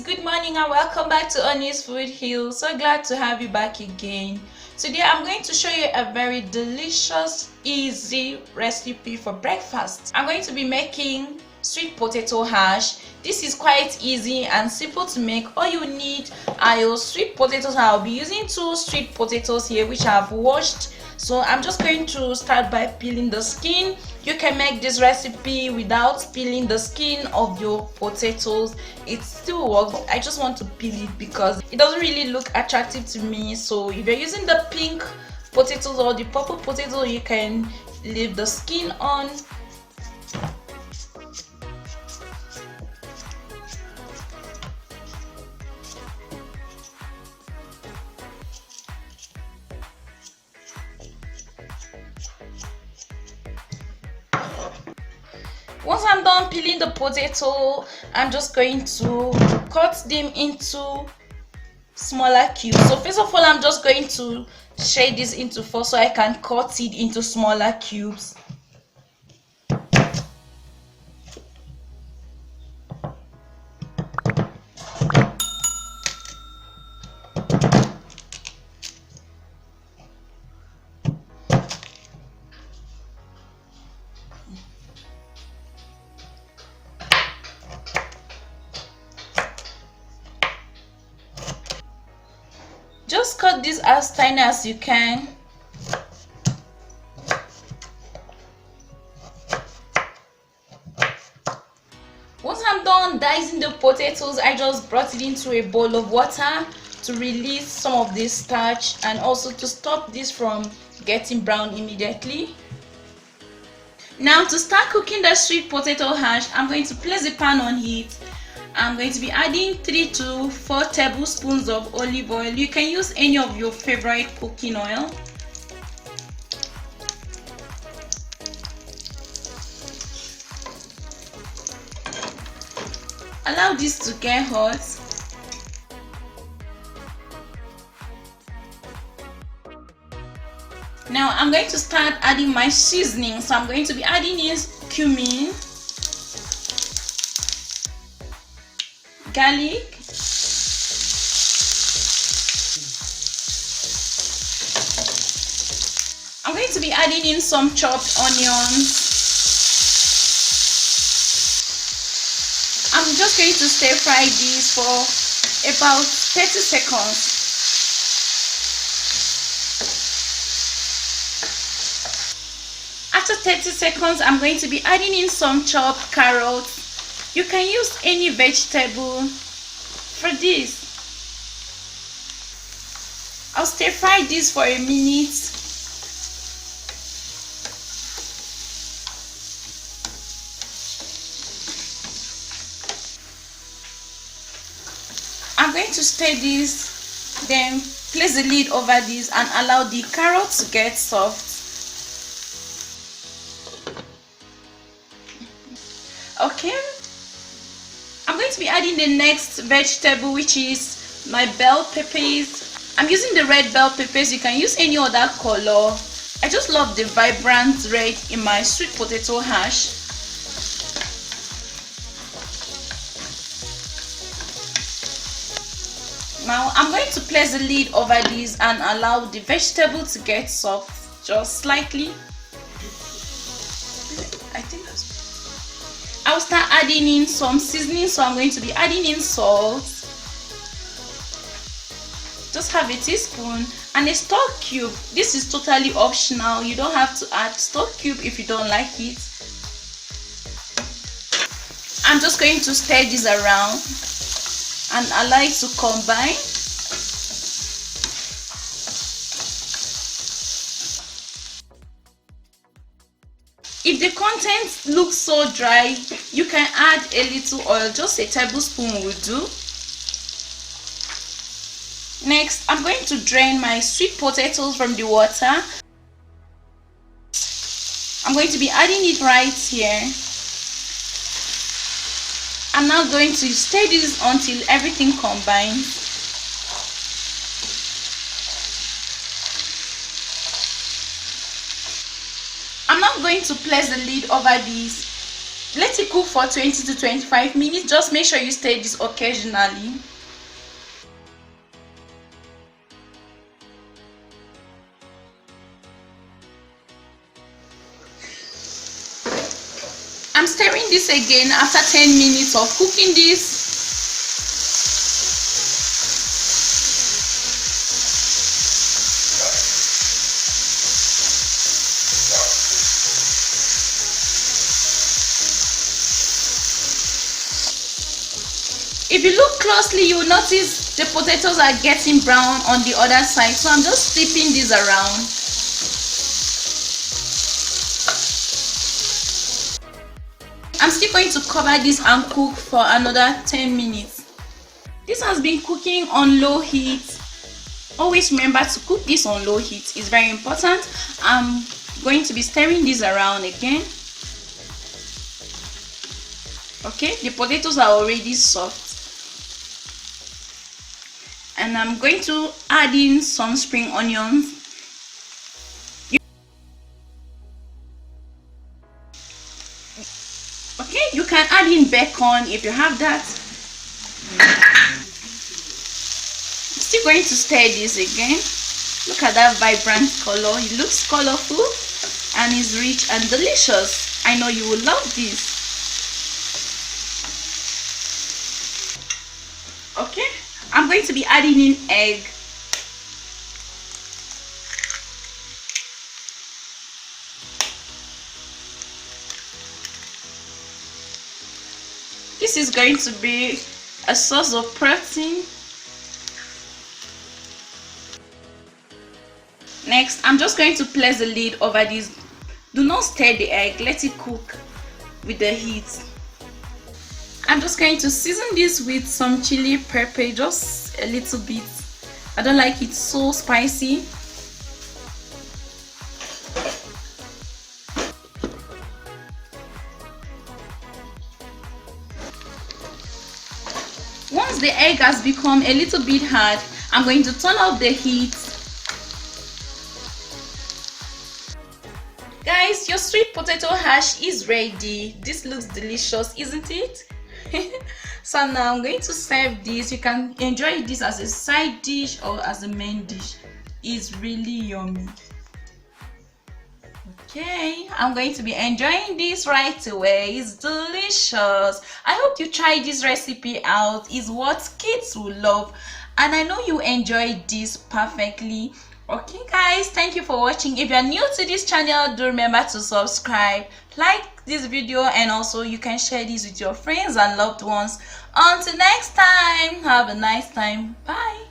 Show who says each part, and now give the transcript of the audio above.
Speaker 1: good morning and welcome back to Oni's Food Hill. So glad to have you back again. Today I'm going to show you a very delicious, easy recipe for breakfast. I'm going to be making sweet potato hash. This is quite easy and simple to make. All you need are your sweet potatoes. I'll be using 2 sweet potatoes here which I've washed. So I'm just going to start by peeling the skin. You can make this recipe without peeling the skin of your potatoes. It still works. I just want to peel it because it doesn't really look attractive to me. So if you're using the pink potatoes or the purple potato, you can leave the skin on. Once I'm done peeling the potato, I'm just going to cut them into smaller cubes. So first of all, I'm just going to shade this into 4 so I can cut it into smaller cubes. Just cut this as tiny as you can. Once I'm done dicing the potatoes, I just brought it into a bowl of water to release some of this starch and also to stop this from getting brown immediately. Now to start cooking the sweet potato hash, I'm going to place the pan on heat. I'm going to be adding 3 to 4 tablespoons of olive oil. You can use any of your favorite cooking oil. Allow this to get hot. Now I'm going to start adding my seasoning. So I'm going to be adding in cumin, garlic, I'm going to be adding in some chopped onions. I'm just going to stir fry this for about 30 seconds. After 30 seconds, I'm going to be adding in some chopped carrots. You can use any vegetable for this. I'll stir fry this for a minute. I'm going to stir this, then place the lid over this and allow the carrots to get soft. Okay. I'm going to be adding the next vegetable, which is my bell peppers. I'm using the red bell peppers. You can use any other color. I just love the vibrant red in my sweet potato hash. Now I'm going to place the lid over this and allow the vegetable to get soft just slightly. I'll start adding in some seasoning, so I'm going to be adding in salt, just have a teaspoon, and a stock cube. This is totally optional. You don't have to add stock cube if you don't like it. I'm just going to stir this around and allow it to combine. If the content looks so dry, you can add a little oil. Just a tablespoon will do. Next, I'm going to drain my sweet potatoes from the water. I'm going to be adding it right here. I'm now going to stir this until everything combines. I'm not going to place the lid over this. Let it cook for 20 to 25 minutes. Just make sure you stir this occasionally. I'm stirring this again after 10 minutes of cooking this. If you look closely, you will notice the potatoes are getting brown on the other side. So I'm just flipping this around. I'm still going to cover this and cook for another 10 minutes. This has been cooking on low heat. Always remember to cook this on low heat. It's very important. I'm going to be stirring this around again. Okay, the potatoes are already soft. And I'm going to add in some spring onions. Okay, you can add in bacon if you have that. I'm still going to stir this again. Look at that vibrant color. It looks colorful and is rich and delicious. I know you will love this. Okay, I'm going to be adding in egg. This is going to be a source of protein. Next, I'm just going to place the lid over this. Do not stir the egg, let it cook with the heat. I'm just going to season this with some chili pepper, just a little bit. I don't like it so spicy. Once the egg has become a little bit hard, I'm going to turn off the heat. Guys, your sweet potato hash is ready. This looks delicious, isn't it? So now I'm going to serve this. You can enjoy this as a side dish or as a main dish. It's really yummy. Okay, I'm going to be enjoying this right away. It's delicious. I hope you try this recipe out. It's what kids will love, and I know you enjoy this perfectly. Okay guys, thank you for watching. If you are new to this channel, do remember to subscribe, like this video, and also you can share this with your friends and loved ones. Until next time, have a nice time. Bye.